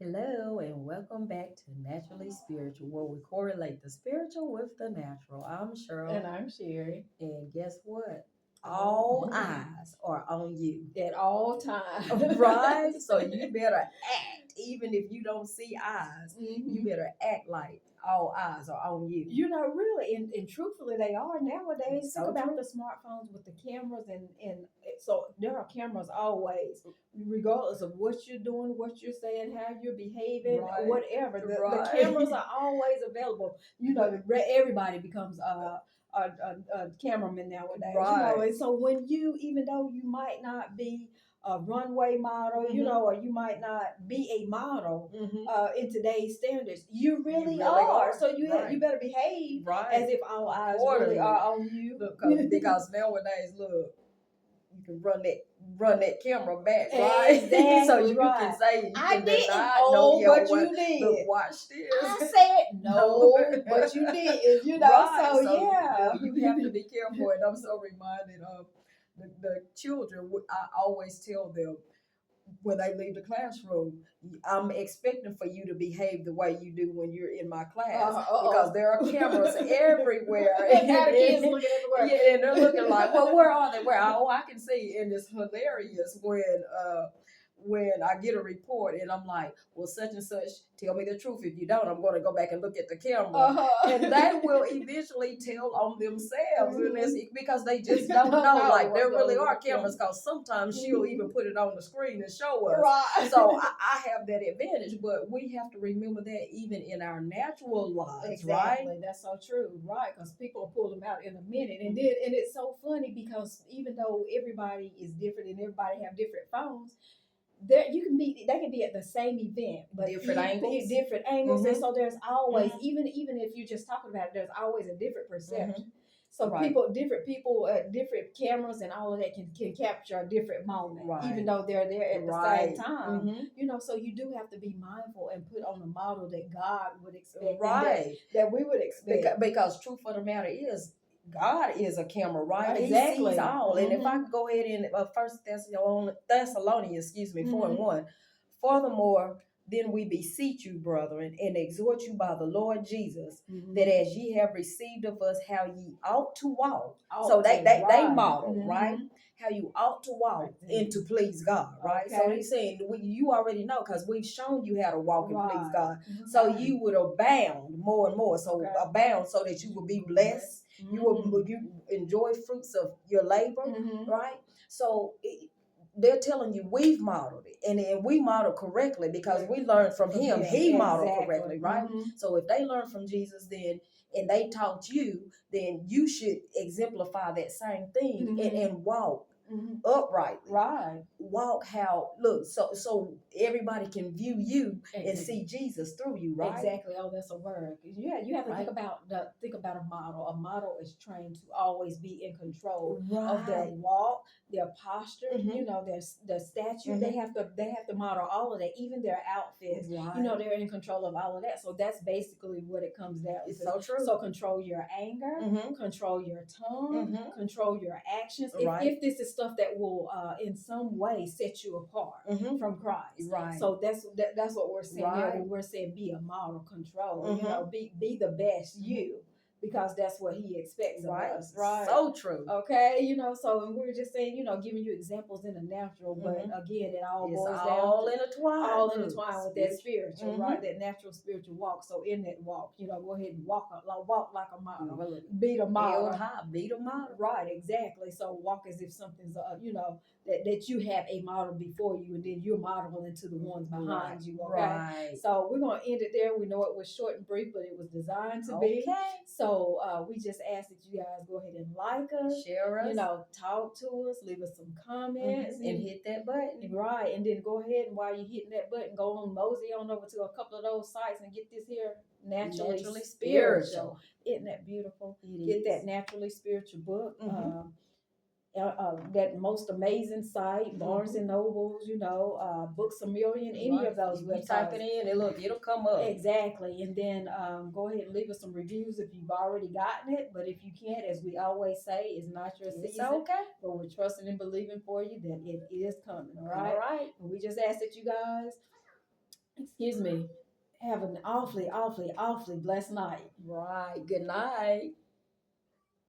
Hello and welcome back to Naturally Spiritual, where we correlate the spiritual with the natural. I'm And Cheryl, I'm Sherry. and guess what? Oh, All eyes are on you. at all times. Right? So you better act, even if you don't see eyes, you Mhm. better act like all eyes are on you. Really, and truthfully, they are nowadays. Think So about true. the smartphones with the cameras, so there are cameras always, regardless of what you're doing, what you're saying, how you're behaving, Right. whatever. The Right. cameras are always available. Everybody becomes a cameraman nowadays. Right. And so when even though you might not be a runway model, or you might not be a model Mm-hmm. in today's standards. You really really are. are. So you Right. better behave Right. as if all eyes really Accordingly. are on you. Look, because nowadays, look, you can run that camera back, right? So Exactly you can right. say, you I can didn't. deny, no, Oh, yeah, but what? you did. Look, watch I this. said No. no, but you did. Right. So So yeah. you have to be careful. And I'm so reminded of the children. I always tell them when they leave the classroom, I'm expecting for you to behave the way you do when you're in my class because there are cameras everywhere. Got the kids looking everywhere. Yeah, and they're looking like, well, where are they? Where? Oh, I can see. And it's hilarious when I get a report and I'm like, well, such and such, tell me the truth. If you don't, I'm going to go back and look at the camera. And they will eventually tell on themselves. And it's because they just don't know. Like, there really are cameras because sometimes she'll even put it on the screen and show us. Right. So I have that advantage, but we have to remember that even in our natural lives, Exactly, right? that's so true, right? Because people will pull them out in a minute, and it's so funny because even though everybody is different and everybody have different phones, they can be at the same event, but Different angles. different angles, and Mhm. so there's always Mhm. even if you're just talking about it, there's always a different perception. So Right. different people, different cameras and all of that can capture a different moment, Right. even though they're there at the Right. same time. Mhm. So you do have to be mindful and put on a model that God would expect, and Right. that we would expect. Because truth of the matter is, God is a camera, right? Right, He exactly. sees all. And if I could go ahead and First Thessalonians, 4:1. Furthermore, then we beseech you, brethren, and exhort you by the Lord Jesus, that as ye have received of us how ye ought to walk. So they model, right? How you ought to walk and to please God, right? So Okay. he's saying you already know because we've shown you how to walk and please Right. God. So you would abound more and more. So Okay. abound so that you will be blessed. You enjoy fruits of your labor, right? So they're telling you we've modeled it, and we model correctly because we learned from him. He modeled correctly, right? So if they learn from Jesus, then and they taught you, then you should exemplify that same thing and walk uprightly. Right. Walk how look so everybody can view you and see Jesus through you, right? Exactly. Oh, that's a word. Yeah, you have to think about a model. A model is trained to always be in control of their walk, their posture, their stature. They have to model all of that, even their outfits. Right. They're in control of all of that. So that's basically what it comes down to. It's so true. So control your anger, control your tongue, control your actions. If this is stuff that will in some way set you apart from Christ. Right. So that's what we're saying here when we're saying be a model, control. Be the best you, because that's what he expects of us. Right. So true. Okay. So and we were just saying, giving you examples in the natural, but again, it all It's boils all down intertwined. all intertwined with that spiritual, right? That natural spiritual walk. So in that walk, go ahead and walk like a model. Be the model. Be the model. Right, exactly. So walk as if something's that you have a model before you, and then you're modeling to the ones behind you. Okay. Right. So we're gonna end it there. We know it was short and brief, but it was designed to be. So we just ask that you guys go ahead and like us, share us, talk to us, leave us some comments, and hit that button. Right, and then go ahead and while you're hitting that button, go on mosey on over to a couple of those sites and get this here naturally spiritual. Isn't that beautiful? Get that naturally spiritual book. That most amazing site, Barnes and Nobles, Books a Million, any of those websites. You type it in and look, it'll come up. Exactly. And then go ahead and leave us some reviews if you've already gotten it. But if you can't, as we always say, it's not your season. Okay. But we're trusting and believing for you that it is coming. All right. All right. And we just ask that you guys excuse me, have an awfully blessed night. Right. Good night.